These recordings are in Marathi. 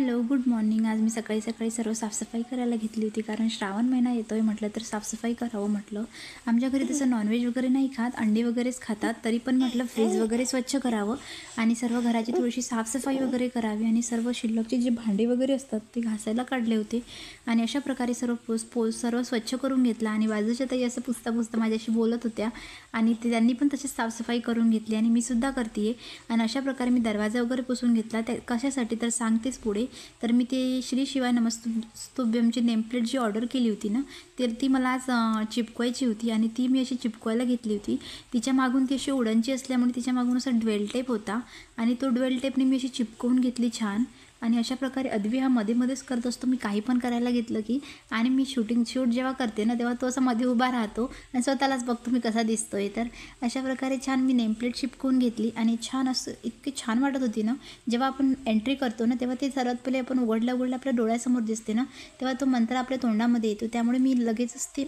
Hello, good morning. आज मी सकाळी सकाळी सर्व साफसफाई करायला घेतली होती, कारण श्रावण महिना येतोय म्हटलं तर साफसफाई करावं म्हटलं। आमच्या घरी तसं नॉनव्हेज वगैरे नाही खात, अंडी वगैरेच खातात, तरी पण म्हटलं फ्रीज वगैरे स्वच्छ करावं आणि सर्व घराची थोडीशी साफसफाई वगैरे करावी आणि सर्व शिल्लकची जी भांडी वगैरे असतात ते घासायला काढले होते आणि अशा प्रकारे सर्व स्वच्छ करून घेतला। आणि बाजूच्या ताई असं पुसता माझ्याशी बोलत होत्या आणि त्यांनी पण तशीच साफसफाई करून घेतली आणि मी सुद्धा करते आणि अशा प्रकारे मी दरवाजा वगैरे पुसून घेतला। त्या कशासाठी तर सांगतेच पुढे। तर मी ते श्री शिवाय नमस्तुभ्यमची नेमप्लेट जी ऑर्डर केली होती ना, तर ती मला आज चिपकवायची होती आणि ती मी अशी चिपकवायला घेतली होती। तिच्या मागून ती अशी उडनची असल्यामुळे तिच्या मागून असा ड्वेल टेप होता आणि तो ड्वेल टेपने मी अशी चिपकवून घेतली छान। आणि अशा प्रकारे अद्वी हा मध्येच करत असतो, मी काही पण करायला घेतलं की। आणि मी शूट जेव्हा करते ना, तेव्हा तो असा मध्ये उभा राहतो आणि स्वतःलाच बघतो मी कसा दिसतोय। तर अशा प्रकारे छान मी नेमप्लेट चिपकवून घेतली आणि छान असं इतकी छान वाटत होती ना। जेव्हा आपण एंट्री करतो ना, तेव्हा ते सर्वात पहिले आपण उघडल्या आपल्या डोळ्यासमोर दिसते ना, तेव्हा तो मंत्र आपल्या तोंडामध्ये येतो। त्यामुळे मी लगेचच ती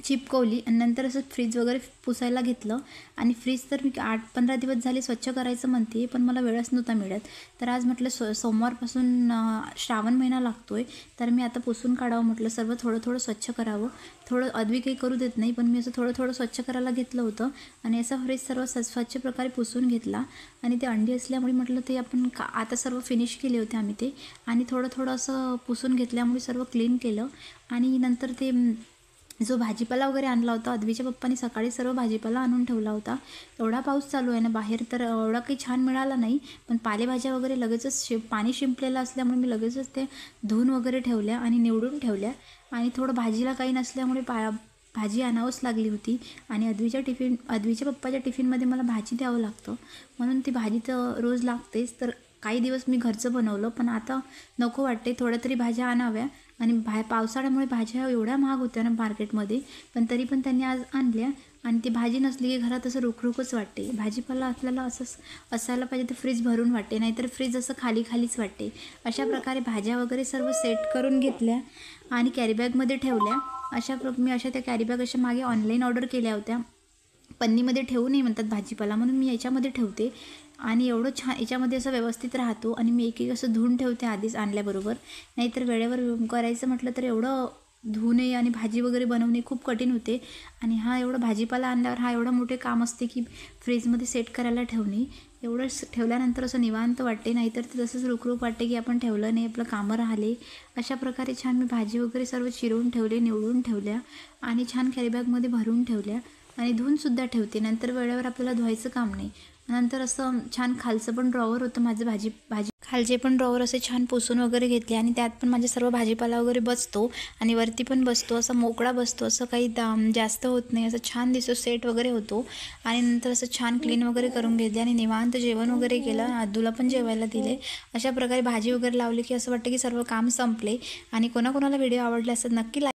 चिपकवली आणि नंतर असं फ्रीज वगैरे पुसायला घेतलं। आणि फ्रीज तर मी 8-15 दिवस झाले स्वच्छ करायचं म्हणते, पण मला वेळच नव्हता मिळत। तर आज म्हटलं सोमवारपासून श्रावण महिना लागतोय, तर मी आता पुसून काढावं म्हटलं, सर्व थोडं स्वच्छ करावं। थोडं अद्वी काही करू देत नाही, पण मी असं थोडं स्वच्छ करायला घेतलं होतं आणि असं फ्रीज सर्व स्वच्छ प्रकारे पुसून घेतला। आणि ते अंडी असल्यामुळे म्हटलं ते आपण आता सर्व फिनिश केले होते आम्ही ते, आणि थोडं असं पुसून घेतल्यामुळे सर्व क्लीन केलं। आणि नंतर ते जो भाजीपाला वगैरे आणला होता, अद्वीच्या पप्पांनी सकाळी सर्व भाजीपाला आणून ठेवला होता। एवढा पाऊस चालू आहे ना बाहेर, तर एवढा काही छान मिळाला नाही, पण पालेभाज्या वगैरे लगेचच पाणी शिंपलेलं असल्यामुळे मी लगेचच ते धुवून वगैरे ठेवल्या आणि निवडून ठेवल्या। आणि थोडं भाजीला काही नसल्यामुळे भाजी आणावंच लागली होती आणि अद्वीच्या पप्पाच्या टिफिनमध्ये मला भाजी द्यावं लागतं, म्हणून ती भाजी तर रोज लागतेच। तर काही दिवस मी घरचं बनवलं, पण आता नको वाटते, थोड्या तरी भाज्या आणाव्या। आणि पावसाळ्यामुळे भाज्या एवढ्या महाग होत्या ना मार्केटमध्ये, पण तरी पण त्यांनी आज आणल्या। आणि ती भाजी नसली की घरात असं रुखरुखच वाटते। भाजीपाला आपल्याला असंच असायला पाहिजे, तर फ्रीज भरून वाटते, नाहीतर फ्रीज असं खालीच वाटते। अशा प्रकारे भाज्या वगैरे सर्व सेट करून घेतल्या आणि कॅरीबॅगमध्ये ठेवल्या। मी अशा त्या कॅरीबॅग अशा मागे ऑनलाईन ऑर्डर केल्या होत्या, पन्नीमध्ये ठेवू नये म्हणतात भाजीपाला, म्हणून मी याच्यामध्ये ठेवते आणि एवढं छान याच्यामध्ये असं व्यवस्थित राहतो। आणि मी एक असं धुवून ठेवते आधीच आणल्याबरोबर, नाहीतर वेळेवर करायचं म्हटलं तर एवढं धुणे आणि भाजी वगैरे बनवणे खूप कठीण होते। आणि हा एवढं भाजीपाला आणल्यावर हा एवढं मोठे काम असते की फ्रीजमध्ये सेट करायला ठेवणे। एवढं ठेवल्यानंतर असं निवांत वाटते, नाहीतर ते तसंच रुखरुख वाटते की आपण ठेवलं नाही, आपलं कामं राहिले। अशा प्रकारे छान मी भाजी वगैरे सर्व चिरून ठेवले, निवडून ठेवल्या आणि छान कॅरीबॅगमध्ये भरून ठेवल्या आणि धुवूनसुद्धा ठेवते, नंतर वेळेवर आपल्याला धुवायचं काम नाही। नंतर असं छान खालचं पण ड्रॉवर होतं माझं, भाजी खालचे पण ड्रॉवर असे छान पुसून वगैरे घेतले आणि त्यात पण माझे सर्व भाजीपाला वगैरे बसतो आणि वरती पण बसतो, असा मोकळा बसतो, असं काही जास्त होत नाही, असं छान दिसतो, सेट वगैरे होतो। आणि नंतर असं छान क्लीन वगैरे करून घेतले आणि निवांत जेवण वगैरे केलं, आदूला पण जेवायला दिले। अशा प्रकारे भाजी वगैरे लावली की असं वाटतं की सर्व काम संपले। आणि कोणाकोणाला व्हिडिओ आवडले असतात नक्की